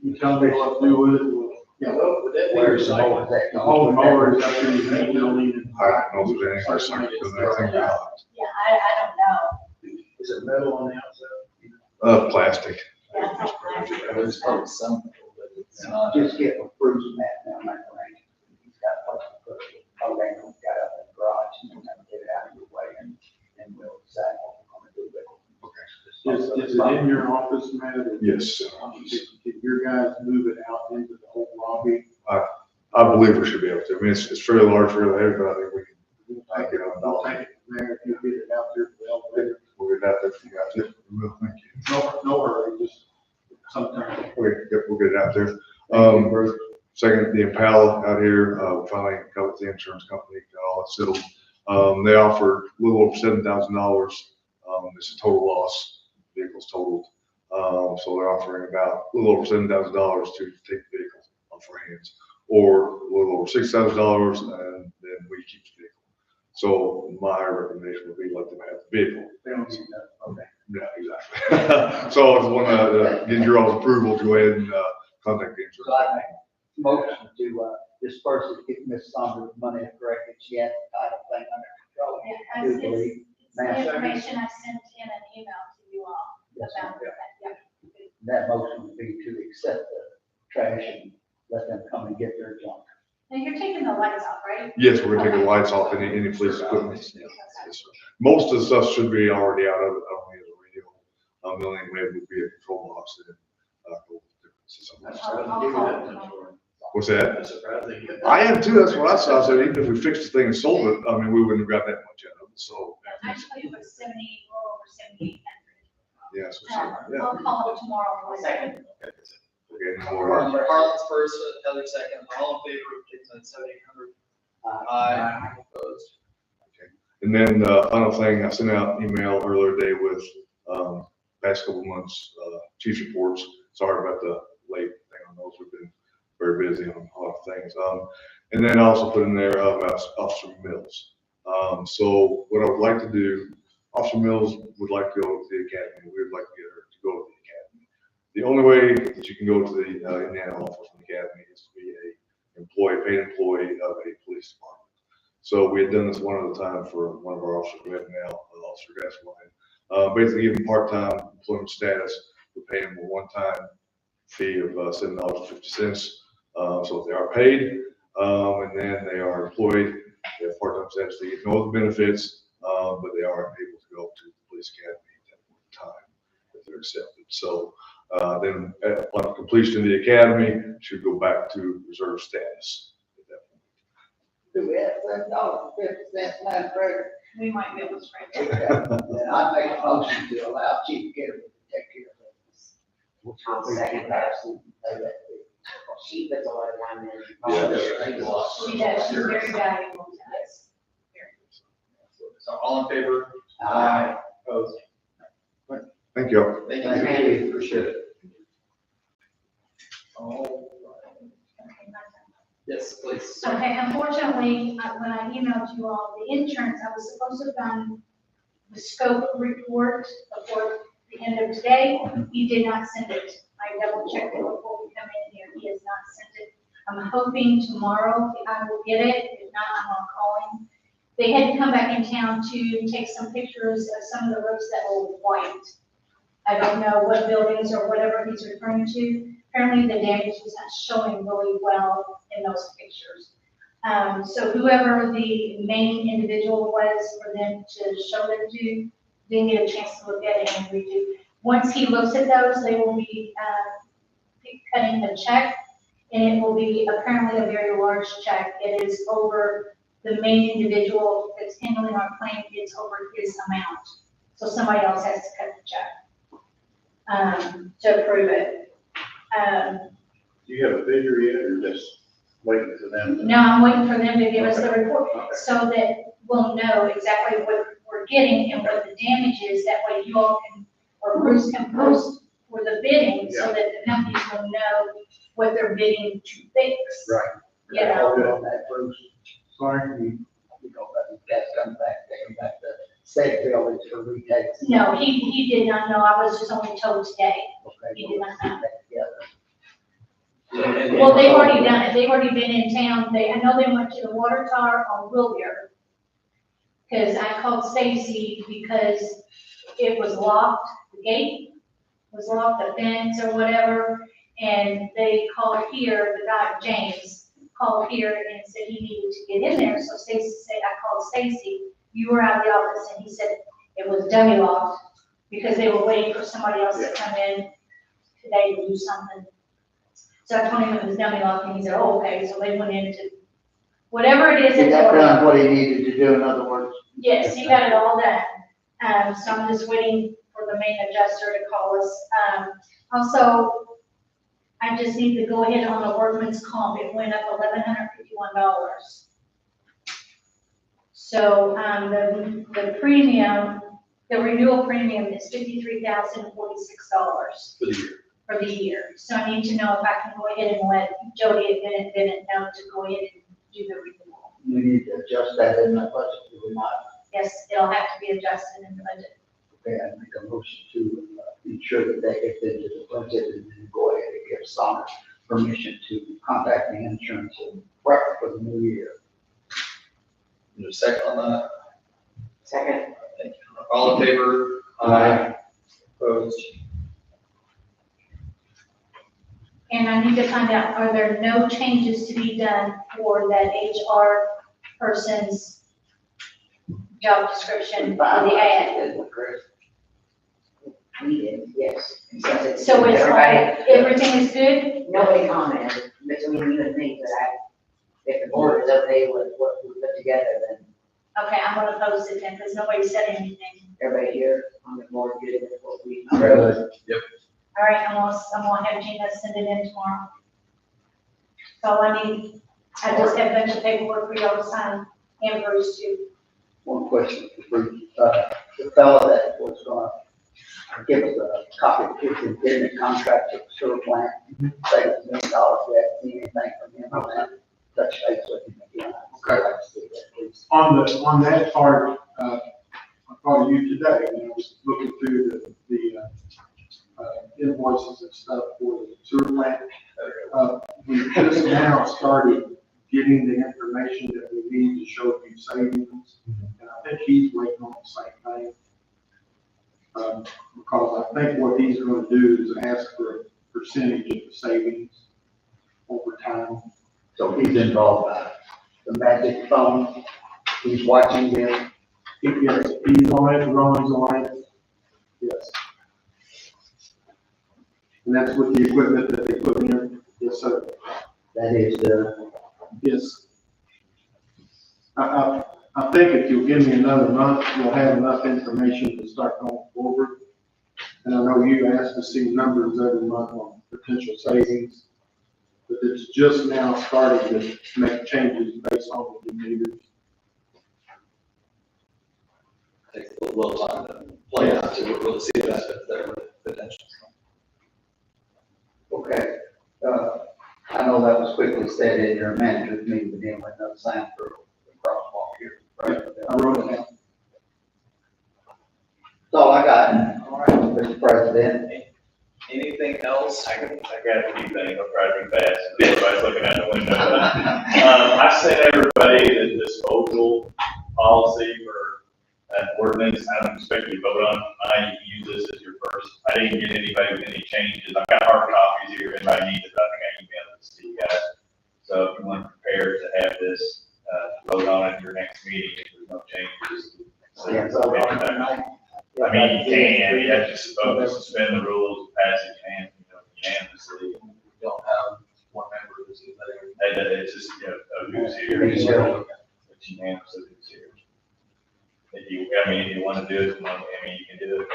You tell me what to do with it. Yeah, well, would that be Where's the recycled? mower at? The whole mower is up in the main building. I don't know if there's anything recycled in that thing. Yeah, I don't know. Is it metal on the outside? Plastic. Yeah, it's not mine. There's probably some, but it's not. Just get a Bruce Matt down that range. He's got a place to put it. Oh, they don't got up in the garage and then get it out of your way and we'll decide what we're gonna do with it. Is it in your office, Matt? Yes. Can your guys move it out into the whole lobby? I believe we should be able to. I mean, it's fairly large, fairly heavy, but I think we can take it on. I'll take it from there, if you get it out there for the elevator. We'll get it out there for you guys. Well, thank you. No hurry, just sometime. Okay, yep, we'll get it out there. Second, the Impala out here, finally got with the insurance company, got all it settled. They offered a little over $7,000. It's a total loss, vehicle's totaled. So they're offering about a little over $7,000 to take the vehicle off our hands, or a little over $6,000 and then we keep the vehicle. So my recommendation would be let them have the vehicle. They don't need that. Okay. Yeah, exactly. So I just want to get your all's approval to go ahead and contact the So I insurance. make a motion to disperse it, get Ms. Saunders' money corrected. She had the title thing under control. Yeah, Do it's believe. the information I sent in an email to you all Yes, about ma'am. that, yeah. That motion would be to accept the trash and let them come and get their junk. Now, you're taking the lights off, right? Yes, we're gonna take the lights off any police equipment. Yes, sir. Most of the stuff should be already out of it. I don't need a radio. The only thing we have would be a control box and I'll call it tomorrow. what's that? I'm surprised they get that. I am too. That's what I saw. I said, even if we fixed the thing and sold it, I mean, we wouldn't have got that much out of it. So, Actually, it was 78, a little over 7,800. yeah, so, yeah. I'll call it tomorrow morning. Okay, no more. Harlan's first, Heather second, all in favor of taking that 7,800? Aye. Opposed? And then the final thing, I sent out an email earlier today with, past couple months, chief reports. Sorry about the late thing on those. We've been very busy on a lot of things. And then I also put in there about Officer Mills. So what I would like to do, Officer Mills would like to go to the academy. We would like to get her to go to the academy. The only way that you can go to the Indiana Law Enforcement Academy is to be a paid employee of a police department. So we had done this one at a time for one of our officers we have now, Officer Gascoigne. Basically give him part-time employment status. We pay him a one-time fee of $7.50. So if they are paid, and then they are employed, they have part-time status, they get no other benefits, but they are able to go to the police academy at that point in time if they're accepted. So then upon completion of the academy, should go back to reserve status at that point. Do we have $7.50, Madam President? We might be able to straighten it. Then I make a motion to allow Chief Garrett to take care of this. I'll second that. She puts a lot of time in. She does, she's very valuable to us. So all in favor? Aye. Opposed? Thank you. Thank Thank you. Appreciate it. All right. Yes, please. Okay, unfortunately, when I emailed you all the insurance, I was supposed to have done the scope report before the end of today. You did not send it. I double checked it before we come in here. He has not sent it. I'm hoping tomorrow I will get it. If not, I'm gonna call him. They had to come back in town to take some pictures of some of the roofs that were white. I don't know what buildings or whatever he's referring to. Apparently the damage was not showing really well in those pictures. So whoever the main individual was for them to show them to, didn't get a chance to look at it and redo. Once he looks at those, they will be, cutting the check, and it will be apparently a very large check. It is over the main individual that's handling our claim, it's over his amount. So somebody else has to cut the check, to approve it. Do you have a figure yet, or just waiting for them? No, I'm waiting for them to give us the report, so that we'll know exactly what we're getting and what the damage is. That way you all can, or Bruce can post for the bidding, so that the companies will know what they're bidding to fix. Right. You know. All good on that, Bruce. Sorry, you know, that's coming back, taking back the state buildings for retakes. No, he did not know. I was just only told today. Okay. He did not know. Together. Well, they've already done it. They've already been in town. I know they went to the water tower on Wilbur. Cause I called Stacy because it was locked, the gate was locked, the fence or whatever. And they called here, the guy, James, called here and said he needed to get in there. So Stacy said, I called Stacy, you were out of the office, and he said it was dummy locked because they were waiting for somebody else to come in today to do something. So I told him it was dummy locked, and he said, oh, okay, so they went into whatever it is. He it's got already- done what he needed to do, in other words. Yes, he got it all done. So I'm just waiting for the main adjuster to call us. Also, I just need to go ahead on the workman's comp. It went up $1,151. So, the premium, the renewal premium is $53,046 For the year. for the year. So I need to know if I can go ahead and let Jody and Bennett know to go ahead and do the renewal. We need to adjust that in the budget, do we not? Yes, it'll have to be adjusted in the budget. Okay, I make a motion to ensure that they get into the budget and then go ahead and give Summer permission to contact the insurance and prep for the new year. Is there a second on that? Second. Thank you. All in favor? Aye. Opposed? And I need to find out, are there no changes to be done for that HR person's job description for the ad? We did, yes. So it's Everybody- like, everything is good? Nobody commented, between you and me, but if the board is okay with what we put together, then Okay, I'm gonna post it then, because nobody said anything. everybody here on the board good with what we. Good. All right, I'm gonna have Gina send it in tomorrow. So I need, I just have a bunch of paperwork for y'all to sign, and Bruce too. One question for Bruce. The fellow that was gonna give us a copy of his indemnity contract with the sewer plant, say it's $1 million, we haven't seen anything from him on that. Touch base with him again. Okay. I'd like to see that, please. On that part, I thought of you today, when I was looking through the invoices and stuff for the sewer plant. We just now started getting the information that we need to show you savings, and I think he's waiting on the same thing. Because I think what he's gonna do is ask for a percentage of the savings over time. So he's involved, the magic phone, he's watching this. Yes, he's on it, Ron's on it, yes. And that's with the equipment that they put in, yes, sir. That is, Yes. I think if you'll give me another month, we'll have enough information to start going forward. And I know you asked to see numbers every month on potential savings, but it's just now starting to make changes based on the new meters. Takes a little time to play out to really see the benefits there with potential. okay. I know that was quickly said in your manager's meeting, but then with no sign for the crosswalk here. Right. I wrote it down. That's all I got. All right, Mr. President. Anything else? I got a few things, I'll try to be fast, everybody's looking out the window. I sent everybody the disposal policy for that ordinance. I don't expect you to vote on it tonight. You can use this as your first. I didn't get anybody with any changes. I've got hard copies here. If anybody needs it, I think I emailed this to you guys. So if you want to prepare to have this, vote on it at your next meeting, if there's no changes. Yeah, so on tonight. I mean, you can, you have to suspend the rules, pass it, and, unanimously. We don't have one member who's in there. And it's just, who's here. It's unanimous of who's here. If you, if you want to do it, you can do it.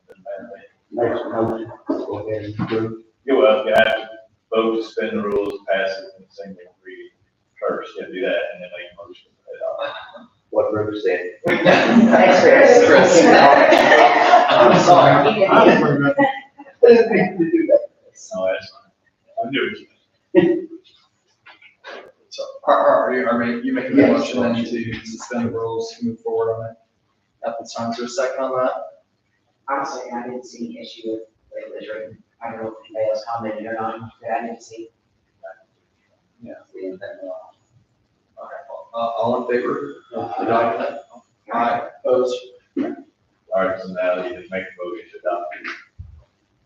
Doesn't matter. Next motion, go ahead and approve. You have to vote to suspend the rules, pass it in single reading first, you have to do that, and then make a motion. What Bruce said. Thanks, Chris. I'm sorry. I didn't mean to do that. No, that's fine. I'm doing it. So, you making the motion then to suspend the rules, to move forward on it? At this time, is there a second on that? Honestly, I didn't see an issue with it was written. I don't know if anybody else commented or not, but I didn't see. Yeah. All in favor of adopting that? Aye, opposed? All right, so now you just make a motion to adopt it.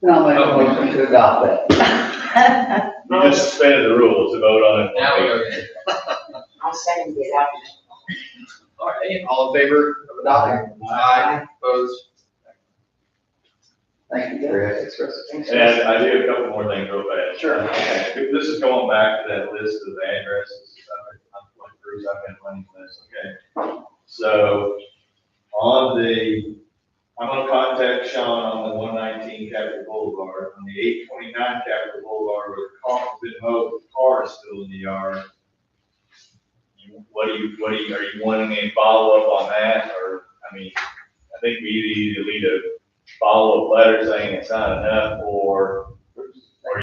No, make a motion to adopt that. You just suspended the rules to vote on it. Now we go. I'll second the adoption. All right, all in favor of adopting? Aye, opposed? Thank you, Chris. And I do have a couple more things real fast. Sure. This is going back to that list of addresses. I've been running this, okay? So I'm gonna contact Sean on the 119 Capitol Boulevard, on the 829 Capitol Boulevard, where the car has been mowed, the car is still in the yard. Are you wanting any follow-up on that, or, I think we either need a follow-up letter saying it's not enough, or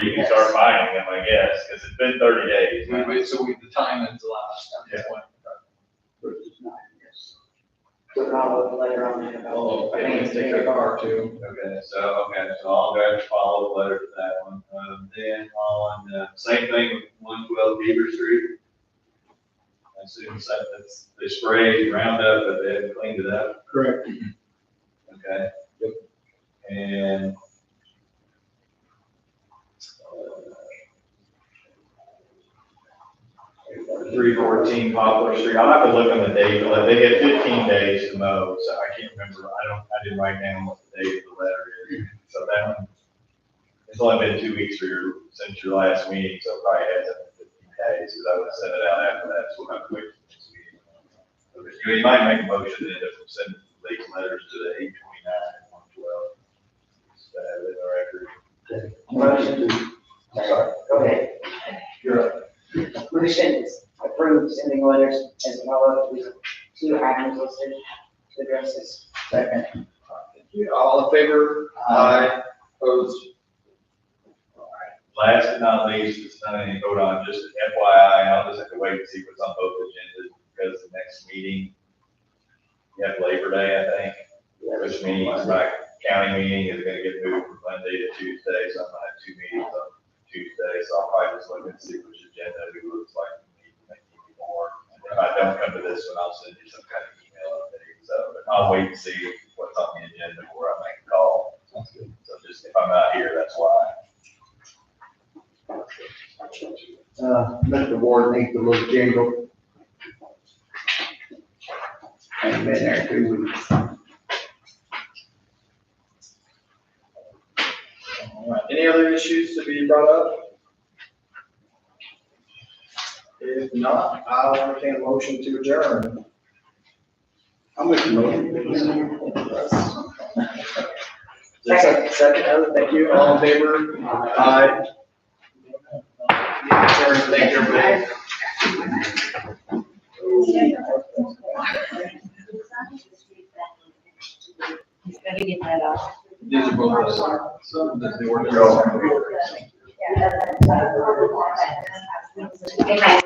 you can start fighting them, I guess, because it's been 30 days. The time is elapsed at this point. Put it all later on in about. Oh, I think it's take a car too. Okay, so I'll go ahead and follow the letter to that one. Then on, same thing with 112 Beaver Street. I assume that's, they sprayed Roundup, but they haven't cleaned it up. Correct. Okay. And 314 Poplar Street. I'll have to look on the date, but they get 15 days to mow, so I can't remember. I didn't write down what the date of the letter is. So that one, it's only been 2 weeks since your last meeting, so it probably has up to 15 days, because I would have sent it out after that, so we'll have to wait for this meeting. So you might make a motion to end up sending these letters to the 829 and 112. Just to have it in the record. Motion to, sorry, go ahead. You're up. Motion is approved sending letters as well as with 2 items listed to address this. Second. Thank you. All in favor? Aye, opposed? Last but not least, it's not any vote on, just FYI, I'll just have to wait and see what's on both agendas, because the next meeting, you have Labor Day, I think, which means my county meeting is gonna get moved from Monday to Tuesday, so I'm gonna have 2 meetings on Tuesday, so I'll probably just look and see which agenda it looks like we need more. And if I don't come to this one, I'll send you some kind of email update, so, but I'll wait and see what's on the agenda before I make a call. So just, if I'm not here, that's why. Mr. Ward needs a little jingle. Ain't been there 2 weeks. All right. Any other issues to be brought up? If not, I'll entertain a motion to adjourn. I'm with you. Second, thank you. All in favor? Aye. Thank you, everybody. He's gotta get that off. These are both the ordinance. Yeah.